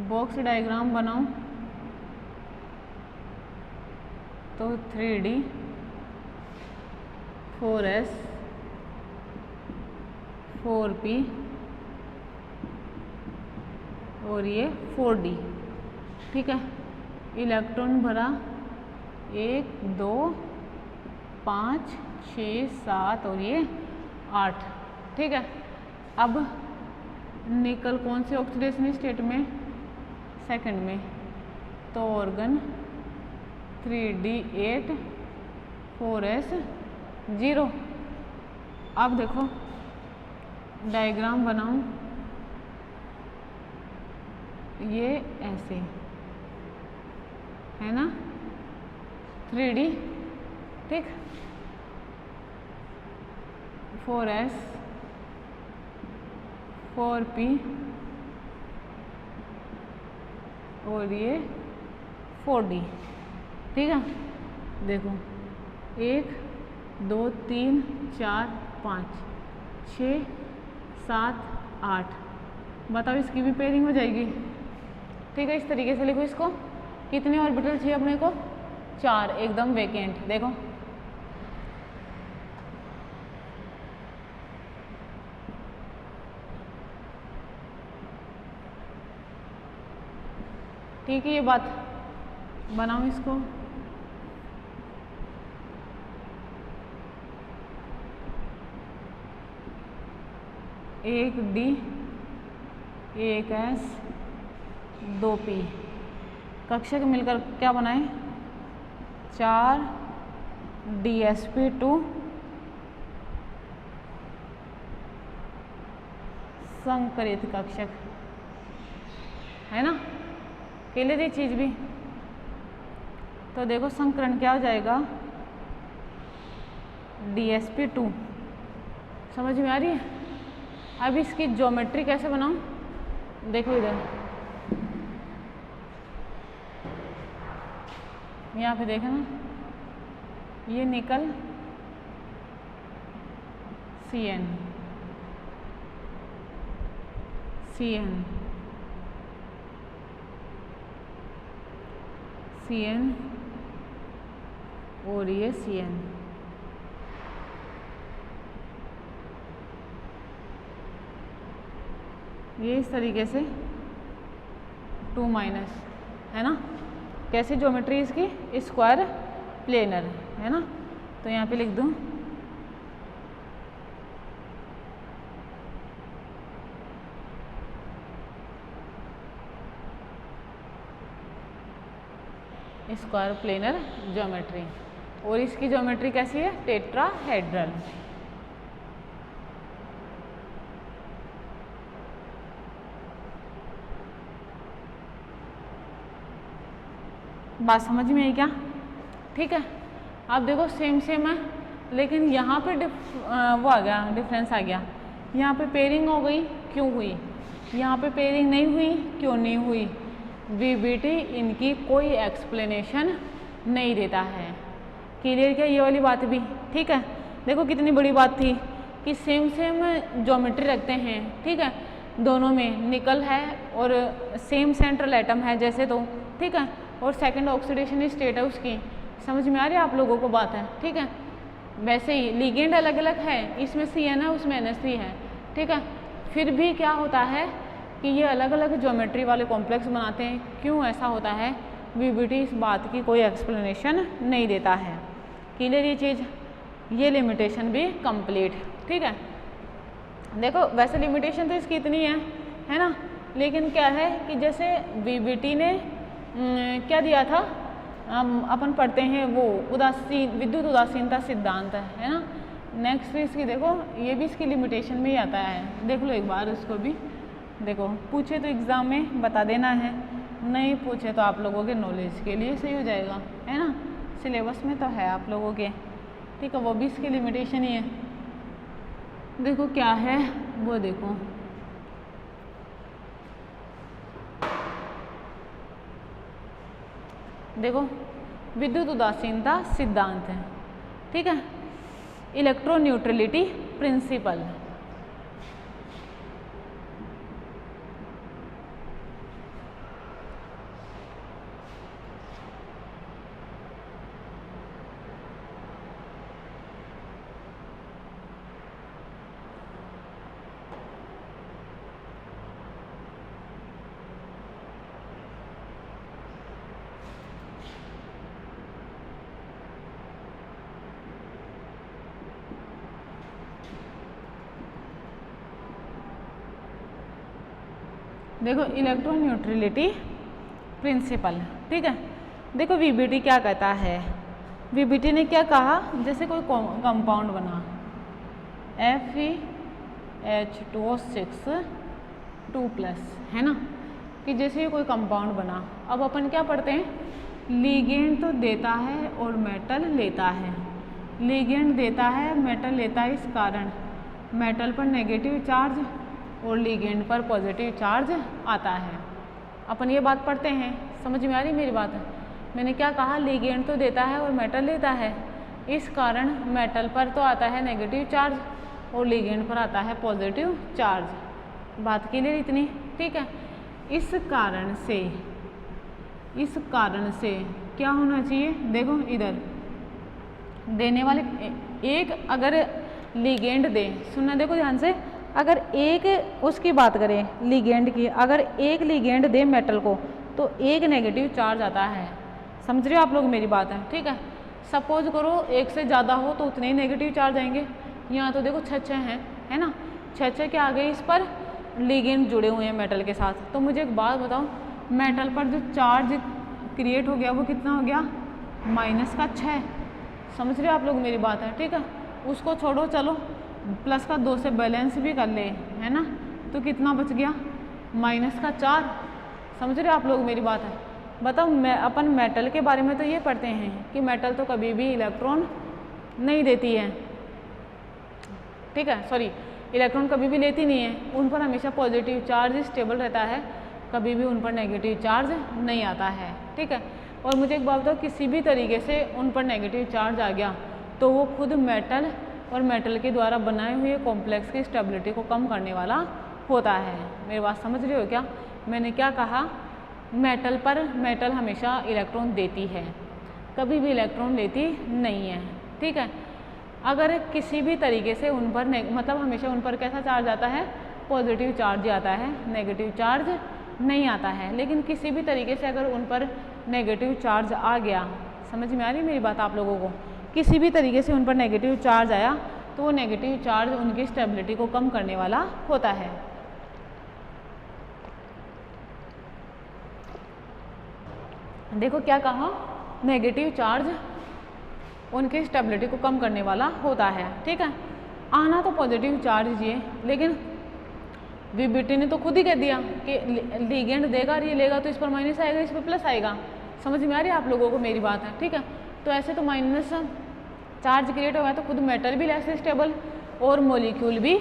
बॉक्स डायग्राम बनाओ तो 3d 4s 4p और ये 4d, ठीक है। इलेक्ट्रॉन भरा 1 2 5 6 7 और ये 8, ठीक है। अब निकल कौन से ऑक्सीडेशन स्टेट में, सेकंड में, तो ऑर्गन 3d8 4s0। अब देखो डायग्राम बनाऊं, ये ऐसे है ना, 3d, ठीक, 4s 4p और ये 4d, ठीक है। देखो 1 2 3 4 5 6 7 8, बताओ इसकी भी पेयरिंग हो जाएगी, ठीक है। इस तरीके से लिखो इसको। कितने ऑर्बिटल चाहिए अपने को, 4, एकदम वेकेंट। देखो ठीक है, ये बात बनाओ इसको। एक D 1 S 2 P, कक्षक मिलकर क्या बनाए, 4 DsP2 संकरित कक्षक, है ना। क्लियर ये चीज भी। तो देखो संकरण क्या हो जाएगा, DsP2, समझ में आ रही है। अब इसकी ज्योमेट्री कैसे बनाऊं, देखो इधर, यहाँ पे देखो ना, ये निकल Cn Cn Cn और ये Cn, ये इस तरीके से 2 माइनस, है ना। कैसी ज्योमेट्री इसकी, स्क्वायर प्लेनर, है ना। तो यहाँ पे लिख दूँ स्क्वायर प्लेनर ज्योमेट्री, और इसकी ज्योमेट्री कैसी है, टेट्राहेड्रल। बात समझ में आई क्या, ठीक है। आप देखो सेम सेम है, लेकिन यहाँ पे वो आ गया, डिफरेंस आ गया। यहाँ पे पेयरिंग हो गई, क्यों हुई? यहाँ पे पेयरिंग नहीं हुई, क्यों नहीं हुई? वीबीटी इनकी कोई एक्सप्लेनेशन नहीं देता है। क्लियर क्या ये वाली बात भी? ठीक है, देखो कितनी बड़ी बात थी कि सेम सेम ज्योमेट्री रखते हैं, ठीक है, दोनों में निकल है और सेम सेंट्रल एटम है जैसे, तो ठीक है, और सेकंड ऑक्सीडेशन स्टेट है उसकी। समझ में आ रही है आप लोगों को बात है? ठीक है, वैसे ही लिगेंड अलग अलग है, इसमें CN है उसमें NH3 है, ठीक है, फिर भी क्या होता है कि ये अलग अलग ज्योमेट्री वाले कॉम्प्लेक्स बनाते हैं। क्यों ऐसा होता है? वीबीटी इस बात की कोई एक्सप्लेनेशन नहीं देता है। क्लियर ये चीज़? ये लिमिटेशन भी कंप्लीट, ठीक है। देखो वैसे लिमिटेशन तो इसकी इतनी है ना, लेकिन क्या है कि जैसे वीबीटी ने क्या दिया था, अपन पढ़ते हैं वो विद्युत उदासीनता सिद्धांत है ना। नेक्स्ट इसकी देखो, ये भी इसकी लिमिटेशन में ही आता है, देख लो एक बार इसको भी। देखो पूछे तो एग्ज़ाम में बता देना है, नहीं पूछे तो आप लोगों के नॉलेज के लिए सही हो जाएगा, है ना, सिलेबस में तो है आप लोगों के, ठीक है, वो भी इसकी लिमिटेशन ही है। देखो क्या है वो, देखो देखो विद्युत उदासीनता सिद्धांत है, ठीक है, इलेक्ट्रोन्यूट्रलिटी प्रिंसिपल। देखो इलेक्ट्रोन्यूट्रलिटी प्रिंसिपल, ठीक है। देखो वीबीटी क्या कहता है, वीबीटी ने क्या कहा, जैसे कोई कंपाउंड बना FeH2O6 2+, है ना, कि जैसे ये कोई कंपाउंड बना, अब अपन क्या पढ़ते हैं, लिगेंड तो देता है और मेटल लेता है, लिगेंड देता है मेटल लेता है, इस कारण मेटल पर नेगेटिव चार्ज और लिगेंड पर पॉजिटिव चार्ज आता है। अपन ये बात पढ़ते हैं, समझ में आ रही मेरी बात? मैंने क्या कहा, लिगेंड तो देता है और मेटल लेता है, इस कारण मेटल पर तो आता है नेगेटिव चार्ज और लिगेंड पर आता है पॉजिटिव चार्ज। बात के लिए इतनी, ठीक है। इस कारण से क्या होना चाहिए, देखो इधर देने वाले एक अगर लिगेंड दे, सुनना देखो ध्यान से, अगर एक उसकी बात करें लिगेंड की, अगर एक लिगेंड दे मेटल को तो एक नेगेटिव चार्ज आता है। समझ रहे हो आप लोग मेरी बात है? ठीक है, सपोज करो एक से ज़्यादा हो तो उतने ही नेगेटिव चार्ज आएंगे। यहाँ तो देखो 6 हैं, है ना, 6 के आगे इस पर लिगेंड जुड़े हुए हैं मेटल के साथ। तो मुझे एक बात बताओ, मेटल पर जो चार्ज क्रिएट हो गया वो कितना हो गया, -6। समझ रहे हो आप लोग मेरी बात है? ठीक है, उसको छोड़ो, चलो प्लस का 2 से बैलेंस भी कर ले, है ना, तो कितना बच गया, -4। समझ रहे हो आप लोग मेरी बात है? बताओ, अपन मेटल के बारे में तो ये पढ़ते हैं कि मेटल तो कभी भी इलेक्ट्रॉन नहीं देती है, ठीक है, सॉरी, इलेक्ट्रॉन कभी भी लेती नहीं है, उन पर हमेशा पॉजिटिव चार्ज स्टेबल रहता है, कभी भी उन पर नेगेटिव चार्ज नहीं आता है, ठीक है। और मुझे एक बात बताओ, किसी भी तरीके से उन पर नेगेटिव चार्ज आ गया तो वो खुद मेटल और मेटल के द्वारा बनाए हुए कॉम्प्लेक्स की स्टेबिलिटी को कम करने वाला होता है। मेरी बात समझ रहे हो क्या? मैंने क्या कहा, मेटल हमेशा इलेक्ट्रॉन देती है, कभी भी इलेक्ट्रॉन लेती नहीं है, ठीक है। अगर किसी भी तरीके से उन पर मतलब हमेशा उन पर कैसा चार्ज आता है, पॉजिटिव चार्ज आता है, नेगेटिव चार्ज नहीं आता है। लेकिन किसी भी तरीके से अगर उन पर नेगेटिव चार्ज आ गया, समझ में आ रही मेरी बात आप लोगों को, किसी भी तरीके से उन पर नेगेटिव चार्ज आया तो वो नेगेटिव चार्ज उनकी स्टेबिलिटी को कम करने वाला होता है। देखो क्या कहा, नेगेटिव चार्ज उनकी स्टेबिलिटी को कम करने वाला होता है, ठीक है। आना तो पॉजिटिव चार्ज ही है, लेकिन वीबीटी ने तो खुद ही कह दिया कि लिगेंड देगा और ये लेगा तो इस पर माइनस आएगा, इस पर प्लस आएगा। समझ में आ रही है आप लोगों को मेरी बात है? ठीक है, तो ऐसे तो माइनस चार्ज क्रिएट होगा तो खुद मेटल भी लेस स्टेबल और मॉलिक्यूल भी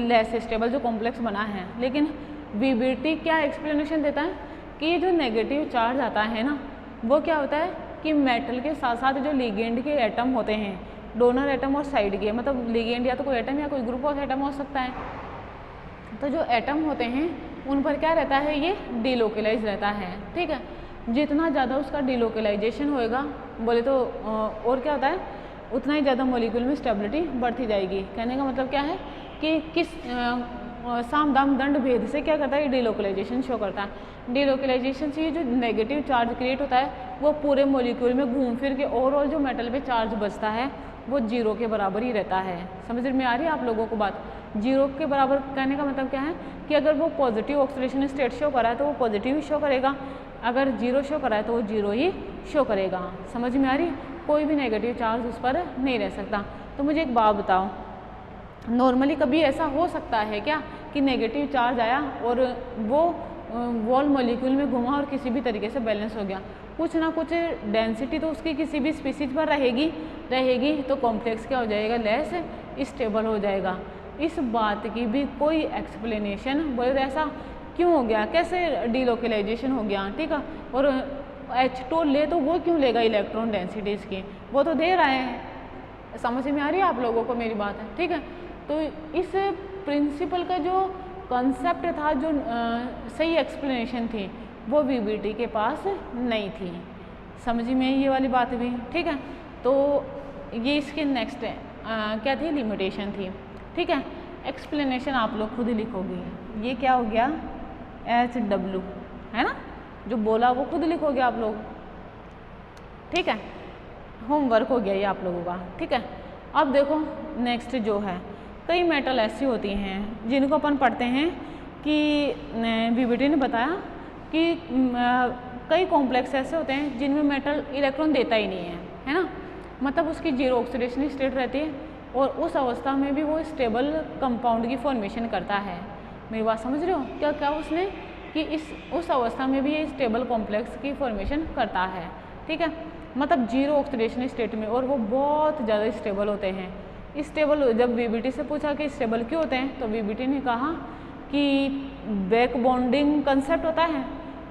लेस स्टेबल जो कॉम्प्लेक्स बना है। लेकिन वीबीटी क्या एक्सप्लेनेशन देता है कि ये जो नेगेटिव चार्ज आता है ना वो क्या होता है कि मेटल के साथ साथ जो लिगेंड के एटम होते हैं, डोनर एटम और साइड के, मतलब लिगेंड या तो कोई एटम या कोई ग्रुप ऑफ एटम हो सकता है, तो जो एटम होते हैं उन पर क्या रहता है, ये डिलोकलाइज रहता है। ठीक है, जितना ज़्यादा उसका डिलोकलाइजेशन होएगा बोले तो और क्या होता है, उतना ही ज़्यादा मॉलिक्यूल में स्टेबिलिटी बढ़ती जाएगी। कहने का मतलब क्या है कि किस साम दाम दंड भेद से क्या करता है, ये डिलोकलाइजेशन शो करता है। डिलोकलाइजेशन से ये जो नेगेटिव चार्ज क्रिएट होता है वो पूरे मॉलिक्यूल में घूम फिर के ओवरऑल जो मेटल पे चार्ज बचता है वो 0 के बराबर ही रहता है। समझ में आ रही है आप लोगों को बात? 0 के बराबर कहने का मतलब क्या है कि अगर वो पॉजिटिव ऑक्सीडेशन स्टेट शो करा है तो वो पॉजिटिव ही शो करेगा, अगर 0 शो करा है तो वो 0 ही शो करेगा। समझ में आ रही? कोई भी नेगेटिव चार्ज उस पर नहीं रह सकता। तो मुझे एक बात बताओ, नॉर्मली कभी ऐसा हो सकता है क्या कि नेगेटिव चार्ज आया और वो वॉल मॉलिक्यूल में घुमा और किसी भी तरीके से बैलेंस हो गया? कुछ ना कुछ डेंसिटी तो उसकी किसी भी स्पीसीज पर रहेगी तो कॉम्प्लेक्स क्या हो जाएगा, लेस स्टेबल हो जाएगा। इस बात की भी कोई एक्सप्लेनेशन बोले तो ऐसा क्यों हो गया, कैसे डिलोकलाइजेशन हो गया? ठीक है, और H2 ले तो वो क्यों लेगा इलेक्ट्रॉन डेंसिटीज की, वो तो दे रहा है। समझ में आ रही है आप लोगों को मेरी बात है? ठीक है, तो इस प्रिंसिपल का जो कॉन्सेप्ट था, जो सही एक्सप्लेनेशन थी, वो वीबीटी के पास नहीं थी। समझ में ये वाली बात भी? ठीक है, तो ये इसके नेक्स्ट क्या थी, लिमिटेशन थी। ठीक है, एक्सप्लेनेशन आप लोग खुद ही लिखोगे। ये क्या हो गया, HW है ना, जो बोला वो खुद लिखोगे आप लोग। ठीक है, होमवर्क हो गया ये आप लोगों का। ठीक है, अब देखो नेक्स्ट जो है, कई मेटल ऐसी होती हैं जिनको अपन पढ़ते हैं कि वीबीटी ने बताया कि कई कॉम्प्लेक्स ऐसे होते हैं जिनमें मेटल इलेक्ट्रॉन देता ही नहीं है ना, मतलब उसकी 0 ऑक्सीडेशन स्टेट रहती है और उस अवस्था में भी वो स्टेबल कंपाउंड की फॉर्मेशन करता है। मेरी बात समझ रहे हो? क्या क्या उसने कि उस अवस्था में भी ये स्टेबल कॉम्प्लेक्स की फॉर्मेशन करता है। ठीक है, मतलब 0 ऑक्सीडेशन स्टेट में, और वो बहुत ज़्यादा स्टेबल होते हैं। स्टेबल जब वीबीटी से पूछा कि स्टेबल क्यों होते हैं, तो वीबीटी ने कहा कि बैक बॉन्डिंग कंसेप्ट होता है,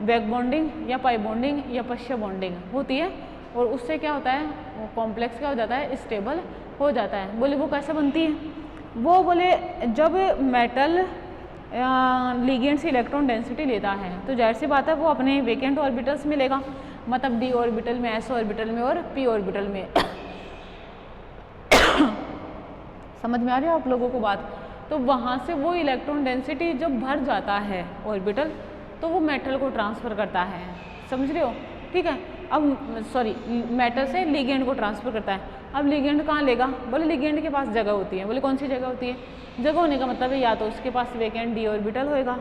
बैक बॉन्डिंग या पाई बॉन्डिंग या पश्च बॉन्डिंग होती है, और उससे क्या होता है, वो कॉम्प्लेक्स क्या हो जाता है, स्टेबल हो जाता है। बोले वो कैसे बनती है? वो बोले जब मेटल लिगेंड से इलेक्ट्रॉन डेंसिटी लेता है तो जाहिर सी बात है वो अपने वेकेंट ऑर्बिटल्स में लेगा, मतलब d ऑर्बिटल में, s ऑर्बिटल में और p ऑर्बिटल में। समझ में आ रही है आप लोगों को बात? तो वहाँ से वो इलेक्ट्रॉन डेंसिटी जब भर जाता है ऑर्बिटल, तो वो मेटल को ट्रांसफ़र करता है। समझ रहे हो? ठीक है, अब सॉरी, मेटल से लिगेंड को ट्रांसफ़र करता है। अब लिगेंड कहाँ लेगा? बोले लिगेंड के पास जगह होती है। बोले कौन सी जगह होती है? जगह होने का मतलब है या तो उसके पास वेकेंट d ऑर्बिटल होएगा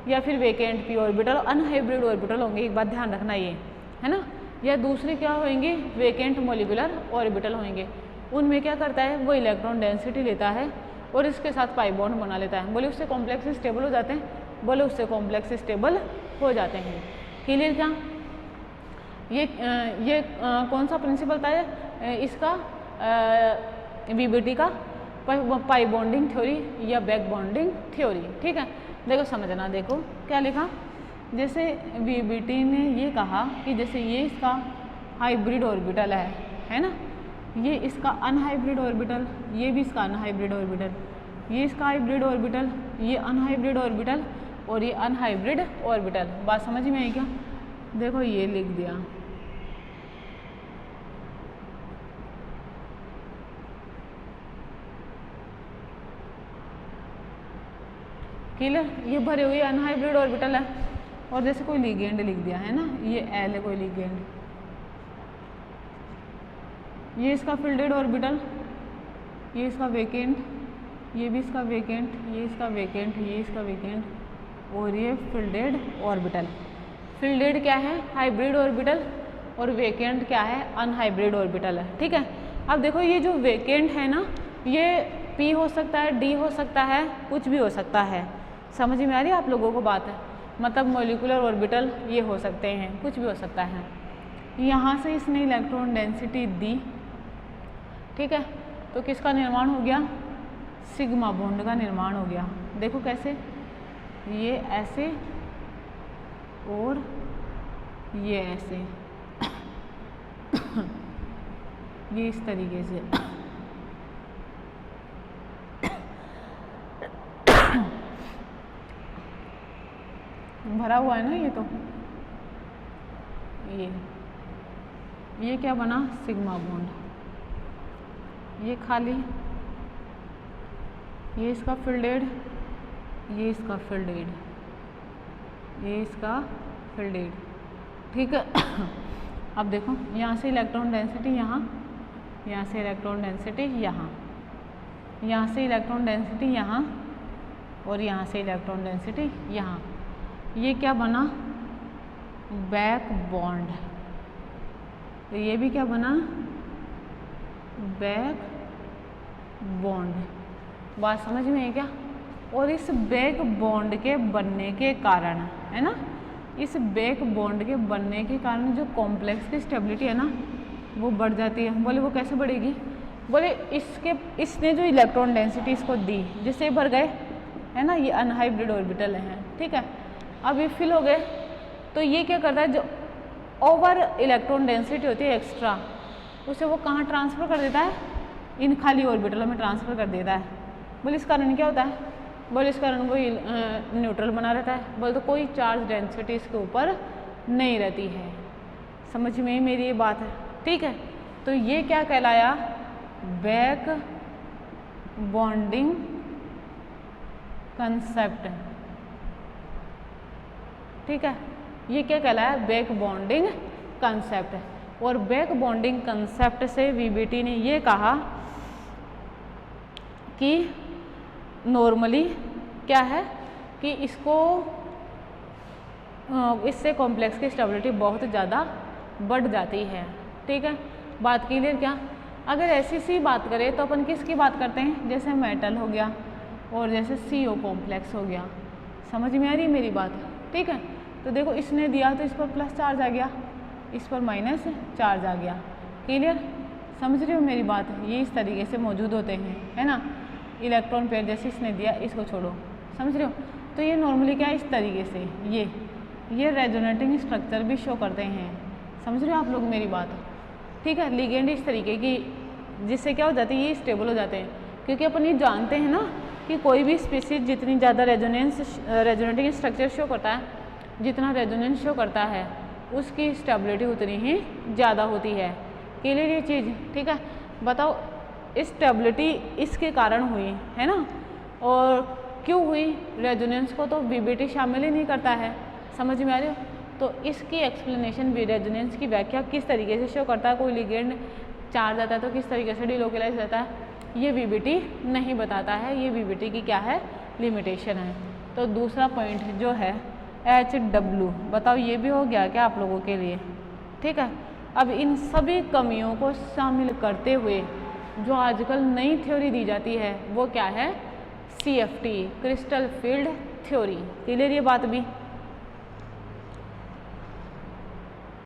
या फिर vacant p orbital, unhybrid orbital होंगे, एक बात ध्यान रखना ये है ना, या दूसरे क्या होंगे, वेकेंट मॉलिक्यूलर ऑर्बिटल होंगे। उनमें क्या करता है, वो इलेक्ट्रॉन डेंसिटी लेता है और इसके साथ पाई बॉन्ड बना लेता है। बोले उससे कॉम्प्लेक्स स्टेबल हो जाते हैं, बोले उससे कॉम्प्लेक्स स्टेबल हो जाते हैं। क्लियर? क्या ये कौन सा प्रिंसिपल था इसका, वीबीटी का, पाई बॉन्डिंग थ्योरी या बैक बॉन्डिंग थ्योरी। ठीक है, देखो समझना, देखो क्या लिखा, जैसे वीबीटी ने ये कहा कि जैसे ये इसका हाइब्रिड ऑर्बिटल है ना, ये इसका अनहाइब्रिड ऑर्बिटल, ये भी इसका अनहाइब्रिड ऑर्बिटल, ये इसका हाइब्रिड ऑर्बिटल, ये अनहाइब्रिड ऑर्बिटल और ये अनहाइब्रिड ऑर्बिटल। बात समझ में आई क्या? देखो ये लिख दिया, क्लियर? ये भरे हुए अनहाइब्रिड ऑर्बिटल है और जैसे कोई लिगेंड लिख दिया है ना, ये एल है कोई लिगेंड, ये इसका फिल्डेड ऑर्बिटल, ये इसका वेकेंट, ये भी इसका वेकेंट, ये इसका वेकेंट, ये इसका वेकेंट और ये फिल्डेड ऑर्बिटल। फिल्डेड क्या है? हाइब्रिड ऑर्बिटल, और वेकेंट क्या है? अनहाइब्रिड ऑर्बिटल है। ठीक है, अब देखो ये जो वेकेंट है ना, ये p हो सकता है, d हो सकता है, कुछ भी हो सकता है। समझ में आ रही है आप लोगों को बात है? मतलब मॉलिक्यूलर ऑर्बिटल ये हो सकते हैं, कुछ भी हो सकता है। यहाँ से इसने इलेक्ट्रॉन डेंसिटी दी, ठीक है, तो किसका निर्माण हो गया, सिग्मा बॉन्ड का निर्माण हो गया। देखो कैसे, ये ऐसे और ये ऐसे ये इस तरीके से भरा हुआ है ना ये, तो ये क्या बना, सिग्मा बॉन्ड, ये खाली, ये इसका फिल्डेड, ये इसका फिल्डेड, ये इसका फिल्डेड, ठीक है। अब देखो यहाँ से इलेक्ट्रॉन डेंसिटी यहाँ, यहाँ से इलेक्ट्रॉन डेंसिटी यहाँ, यहाँ से इलेक्ट्रॉन डेंसिटी यहाँ और यहाँ से इलेक्ट्रॉन डेंसिटी यहाँ, ये क्या बना, बैक बॉन्ड। तो ये भी क्या बना, बैक बॉन्ड। बात समझ में है क्या? और इस बैक बॉन्ड के बनने के कारण, है ना, इस बैक बॉन्ड के बनने के कारण जो कॉम्प्लेक्स की स्टेबिलिटी है ना वो बढ़ जाती है। बोले वो कैसे बढ़ेगी? बोले इसने जो इलेक्ट्रॉन डेंसिटी इसको दी जिससे भर गए, है ना, ये अनहाइब्रिड ऑर्बिटल हैं, ठीक है। अब ये फिल हो गए तो ये क्या करता है, जो ओवर इलेक्ट्रॉन डेंसिटी होती है एक्स्ट्रा, उसे वो कहाँ ट्रांसफ़र कर देता है, इन खाली ऑर्बिटलों में ट्रांसफ़र कर देता है। बोले इस कारण क्या होता है? बोले इस कारण कोई न्यूट्रल बना रहता है। बोले तो कोई चार्ज डेंसिटी इसके ऊपर नहीं रहती है। समझ में मेरी ये बात है, ठीक है। तो ये क्या कहलाया, बैक बॉन्डिंग कंसेप्ट, ठीक है। ये क्या कहलाया, बैक बॉन्डिंग कंसेप्ट। और बैक बॉन्डिंग कंसेप्ट से वीबीटी ने ये कहा कि नॉर्मली क्या है कि इससे कॉम्प्लेक्स की स्टेबिलिटी बहुत ज़्यादा बढ़ जाती है, ठीक है। बात क्लियर क्या? अगर ऐसी सी बात करें तो अपन किसकी बात करते हैं, जैसे मेटल हो गया और जैसे CO कॉम्प्लेक्स हो गया। समझ में आ रही मेरी बात, ठीक है। तो देखो इसने दिया तो इस पर प्लस चार्ज आ गया, इस पर माइनस चार्ज आ गया। क्लियर? समझ रहे हो मेरी बात? ये इस तरीके से मौजूद होते हैं, है ना। इलेक्ट्रॉन पेयर जैसे इसने दिया, इसको छोड़ो, समझ रहे हो। तो ये नॉर्मली क्या है, इस तरीके से ये रेजोनेटिंग स्ट्रक्चर भी शो करते हैं। समझ रहे हो आप लोग मेरी बात, ठीक है। लिगेंड इस तरीके की, जिससे क्या हो जाती है, ये स्टेबल हो जाते हैं। क्योंकि अपन ये जानते हैं ना कि कोई भी स्पीसीज जितनी ज़्यादा रेजोनेटिंग स्ट्रक्चर शो करता है, जितना रेजोनेंस शो करता है उसकी स्टेबिलिटी उतनी ही ज़्यादा होती है। क्लियर ये चीज़, ठीक है। बताओ स्टेबिलिटी इसके कारण हुई, है ना। और क्यों हुई? रेजोनेंस को तो वीबीटी शामिल ही नहीं करता है। समझ में आ रही हो? तो इसकी एक्सप्लेनेशन भी, रेजोनेंस की व्याख्या किस तरीके से शो करता है, कोई लिगेंड चार्ज आता है तो किस तरीके से डिलोकलाइज रहता है, ये वीबीटी नहीं बताता है। ये वीबीटी की क्या है, लिमिटेशन है। तो दूसरा पॉइंट जो है HW, बताओ ये भी हो गया क्या आप लोगों के लिए, ठीक है। अब इन सभी कमियों को शामिल करते हुए जो आजकल नई थ्योरी दी जाती है वो क्या है, CFT, crystal field theory. Clear ये बात भी?